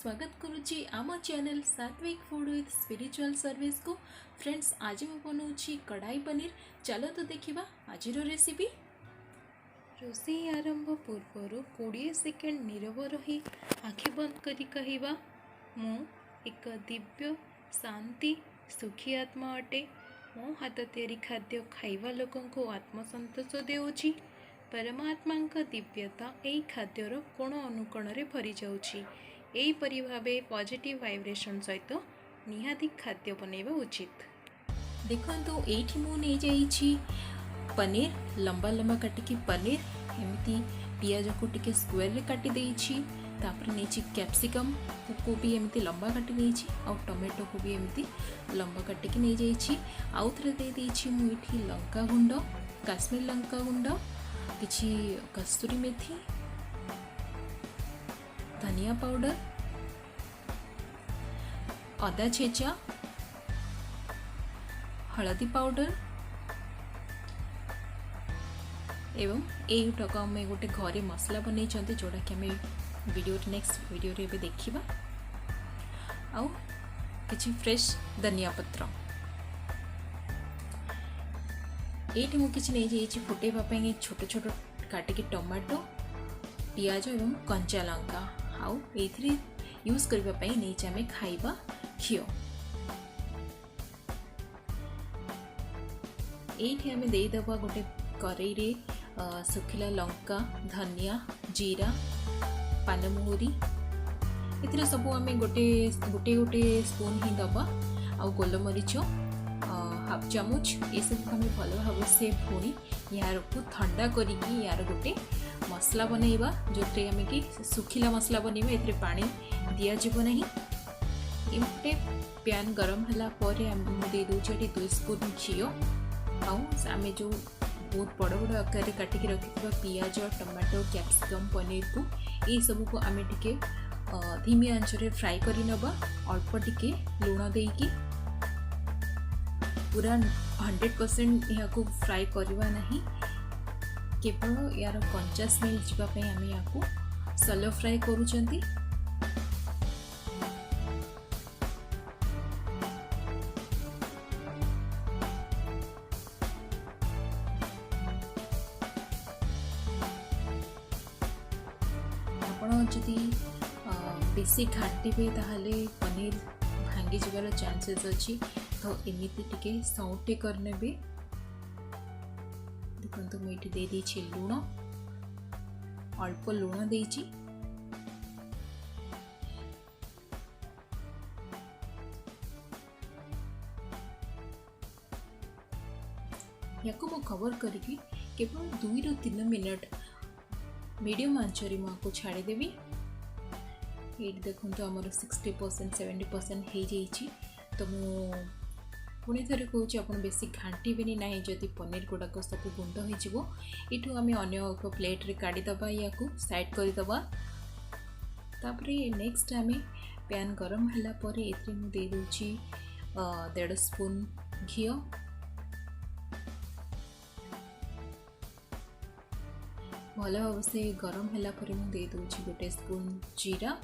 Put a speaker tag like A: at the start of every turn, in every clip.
A: स्वागत करुच्ची आम चैनल सात्विक फूड विथ स्पिरिचुअल सर्विस को। फ्रेंड्स आज मैं बनाऊँगी कढ़ाई पनीर। चलो तो देखिबा आज रेसिपी। रोषे आरंभ पूर्व 20 सेकेंड नीरव रही आखि बंद करी कहवा मु एक दिव्य शांति सुखी आत्मा अटे। मो हाथ तैयारी खाद्य खाइबा लोकन को आत्मसंतोष देउछि। परमात्मा दिव्यता यही खाद्यर कोण अनुकोण भरी जाउछि। यहीपरि भाव पॉजिटिव वाइब्रेशन सहित निहाती खाद्य बनैबा उचित। देखो ये मुझे पनीर लंबा लंबा काटिकी पनीर एमती पियाज को टिके स्क्वायर काटी देइछि। तापर नहीं कैप्सिकम को भी एमती लंबा काटी देइछि और टमाटो को भी एमती लंबा काटिकी नहीं जाइछि। आउ थरे दे देइछि मु इठी लंका गुंड काश्मीर लंका गुंड किछि कस्तूरी मेथी धनिया पाउडर अदा छेचा हलदी पाउडर एवं यहीटक आम गोटे घरे मसला बन जोड़ा कि आम वीडियो नेक्स्ट वीडियो रे देखा आउ किछि फ्रेश धनिया पत्र ये मुझे नहीं जाइए फुटेवाई छोट छोट काटिकी टमाटो पियाज एवं कंचा लंका आउ ये यूज करने नहीं आम खाइबा घिओ। ये आम देदेबा गोटे कड़ई रे सुखिला लंका धनिया जीरा पानमहुरी ए सब आम गोटे गोटे गोटे स्पून ही दबा आउ गोलमरीच हाफ चामच ये सब आम भल भाव से पुणी यार को ठंडा करिकी यार गोटे मसला बनैबा जो आम कि सुखिला मसला बनैबा ए पानी दिज्व ना। गोटे पैन गरम होला दे दूचे 2 स्पून घीओ आम जो बहुत बड़ बड़ आकार काटिकी रखी पियाज टमाटो कैप्सिकम पनीर को ये सब को आम टिके धीमी आंच रे फ्राई करी नबा। अल्प टिके लुण देकी पूरा 100% यहाँ को फ्राई करवा नहीं केवल यार कंचा स्मेल जावाई आम यहाँ सलो फ्राई करूँगी। जदि बेसी घाटिबे ताहले पनीर भांगी जबार चांसेस अच्छी तो एमती टिके सौटे करने भी। देखो मुझे दे दीची लुण अल्प लुण देची या कवर करके केवल 2 ରୁ 3 मिनट मीडियम आंचरी मुझे छाड़देवी। ये देखो तो आमर 60% 70% हो जाइए तो पुणी थे कहूँ आप बेसी घाटिबे ना जदि पनीर गुड़ाक सब गुंड हो आम अगर प्लेट रे काढ़ीदबा या साइड करदबा। तापर नेक्स्ट आम पैन गरम है दे दूची 1.5 स्पून घी भल भाव से गरम है दे दूची 1 स्पून जीरा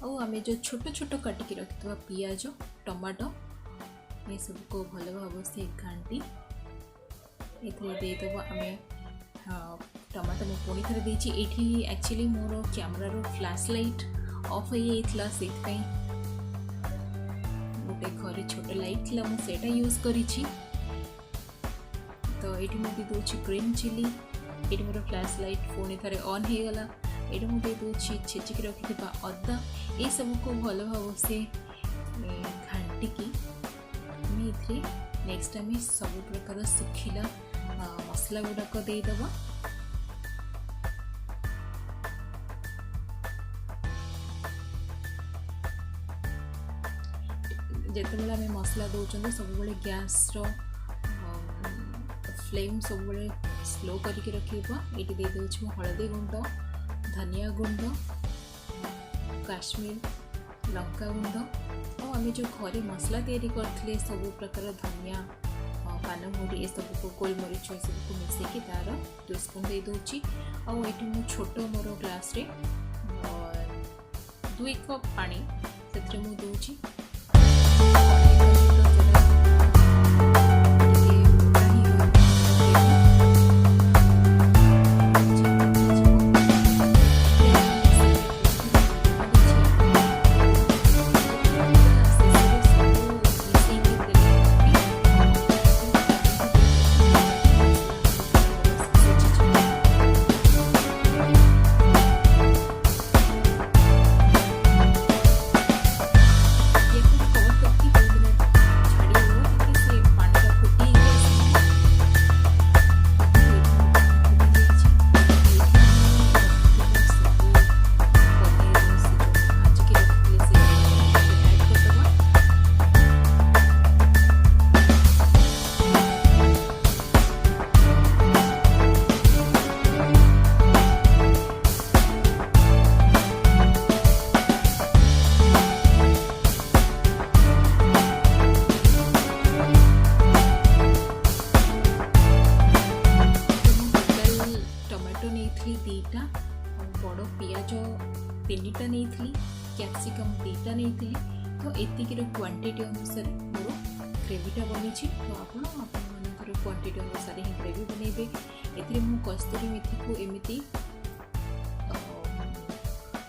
A: और आम जो छोट छोट काटिकी रखिथवा पियाज टमाटो ये सब को भल भाव से घाटी देदेव आम टमाटो मुझे पुणी थे देती। ये एक्चुअली मोर कैमरार फ्लैश लाइट ऑफ हो जाता से गोटे घरे छोट लाइट थी मुझे यूज करी। तो ये मुझे दूसरी ग्रीन चिली ये मोर फ्लैश लाइट पुणी थे ऑन हो गला। ये मुझे दूसरी छेचिकी रखि अदा ये सब को भल भाव से घाटिकी नेक्स्ट आम सब प्रकार सुखिला मसला गुड़ाक देदेबा। जिते आम मसला दौरान सब गैस फ्लेम सब स्लो करके रखा। ये दे दूँ हलदी गुंड धनिया गुंड काश्मीर लंका गुंड और आम जो घरे मसला तैयारी करते सब प्रकार धनिया पानमहुरी ये सब को गोलमरीच ये सब को मिसेकी तार 2 स्पून दे दूची। आउ ये छोट मोर ग्लास रे 2 कप पानी से मु दूची दीटा बड़ पियाज 3टा नहीं कैप्सिकम 2टा नहीं तो एतिकीर क्वांटिटी अनुसार मोर ग्रेवीटा बनी तो आपण क्वांटिटी अनुसार ही ग्रेवी बनइबे। एथिरे मु कस्तूरी मेथी को एमिति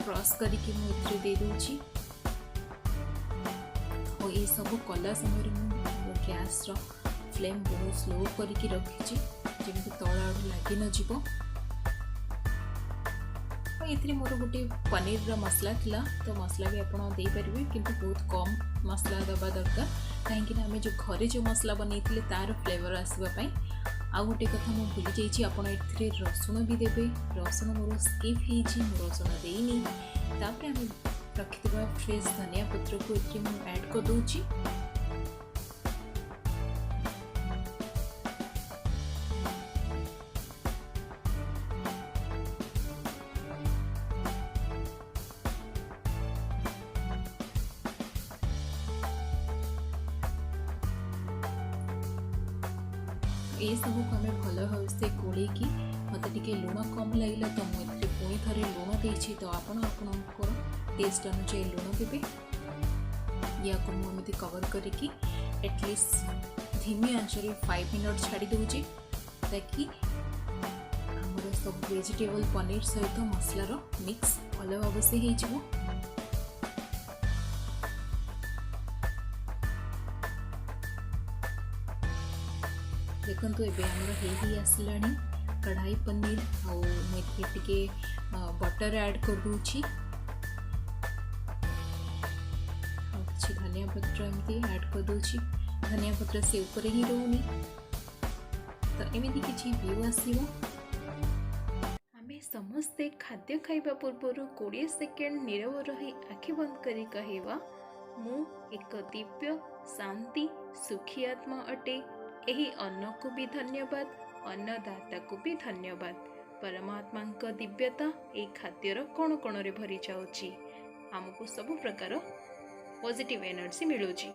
A: क्रॉस करके मुझे दे दूची और ये सब कला समय गैस रो फ्लेम बहुत स्लो करके रखी जमी तल आड़ लगी न जीव। ये मोर गोटे पनीर मसला थिला तो मसला भी आपड़ दे पारे कि बहुत कम मसला दबा दरकार कहीं आम जो घरे जो मसला बनई तार फ्लेवर आसवाई। आउ गोटे कथा मुझे भूली जाइए आपड़ ए रसुण भी देवे रसुण मोर स्किप हो रसुण देनी तापर आम रखि फ्रेश धनिया पत्र को ये ऐड कर दूची। ये सब को आम भल भाव से गोल मत लुण कम लगे तो मुझे पुणी थे लुण देती तो आपणकर टेस्ट अनुसार लुण देवे। या मुझे कवर करके एटलिस्ट धीमी आंचरे 5 मिनट छाड़ी दूची ताकि आमर सब वेजिटेबल पनीर सहित मसलार मिक्स भल भाव से हो। देखो ये आसला कढ़ाई पनीर आगे बटर ऐड कर दूची किसी धनिया पत्र एमती ऐड कर दूची। धनिया पत्र से ऊपर ही रोनी तो एमती किसी व्यू आसो। आमे समस्ते खाद्य खाइबा पूर्व 20 सेकेंड नीरव रही आखि बंद करी कहवा मु एक दिव्य शांति सुखी आत्मा अटे। एही अन्न को भी धन्यवाद अन्नदाता को भी धन्यवाद। परमात्मा का दिव्यता ए खाद्यर कोण कोण रे भरी जाउची। हमको सब प्रकार पॉजिटिव एनर्जी मिलुची।